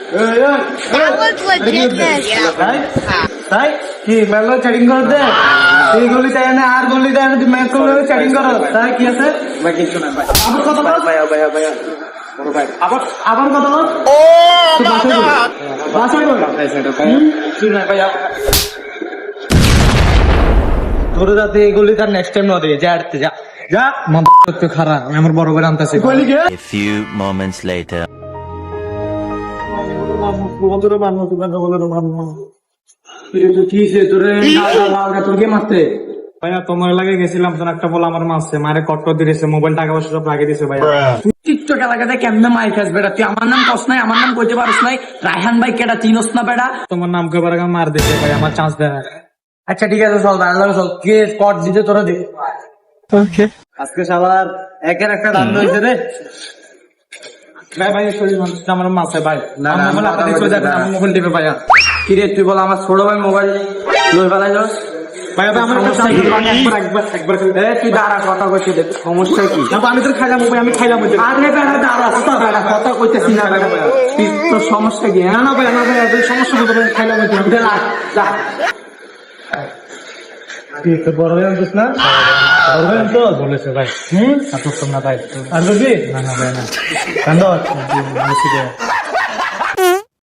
That was legitness. তাই কি মেলো চ্যাটিং করতে এই গলি তাই না আর গলি তাই তুই ম্যাচ করে চ্যাটিং করো তাই কি আছে ভাই কিছু না ভাই আবার কথা বল ভাই বড় ভাই আবার কথা বল ও বাসায় বল তুই না ভাই তোর যাতে এই গলি তার নেক্সট টাইম না দে যা আড়তে যা যা মন তো খারাপ আমি আমার বড় ভাই আনতাছি কইলি কে A few moments later. বন্ধুরা মানবো কি সে তোরে তোর কে মারতে ভাইয়া তোমার লাগে গেছিলাম তো একটা বলে আমার মারছে মারে কট্টর দিয়েছে মোবাইল টাকা পয়সা সব লাগিয়ে দিয়েছে ভাইয়া তুই টিকটক এলাকাতে কেমনে মাইক খাস বেটা তুই আমার নাম কস নাই আমার নাম কইতে পারিস নাই রায়হান ভাই কেডা চিনস না বেটা তোমার নাম কে বারে মার দিয়েছে ভাই আমার চান্স দেয় না। আচ্ছা ঠিক আছে চল ভাই চল কে স্পট দিতে তোরা দে ওকে আজকে সবার একের একটা দান হইছে রে ভাই ভাই শরীর মানুষটা আমার মারছে ভাই না, আমার মোবাইল না, আপনাদের না, চলে যাবে না। আমার মোবাইল দিবে ভাইয়া কি রে তুই বল আমার ছোট ভাই মোবাইল লই ফেলাই যাস ভাইয়া ভাই আমার একটা সমস্যা কি? একবার এ তুই দাঁড়া কথা কইছিস দেখ সমস্যা কি না আমি তো খাইলাম ভাই আমি খাইলাম ওই যে। আরে বেটা দাঁড়া কথা কইতেছিস না বেটা তুই তোর সমস্যা কি না না ভাইয়া না ভাইয়া এই সমস্যা হতো ভাই খাইলাম ওই যে। যা তুই তো বড় হয়ে আছিস না বড় হয়ে তো বলেছে ভাই হুম না তো তোমরা ভাই আর বুঝলি না না ভাই না কান্দ বলেছে যে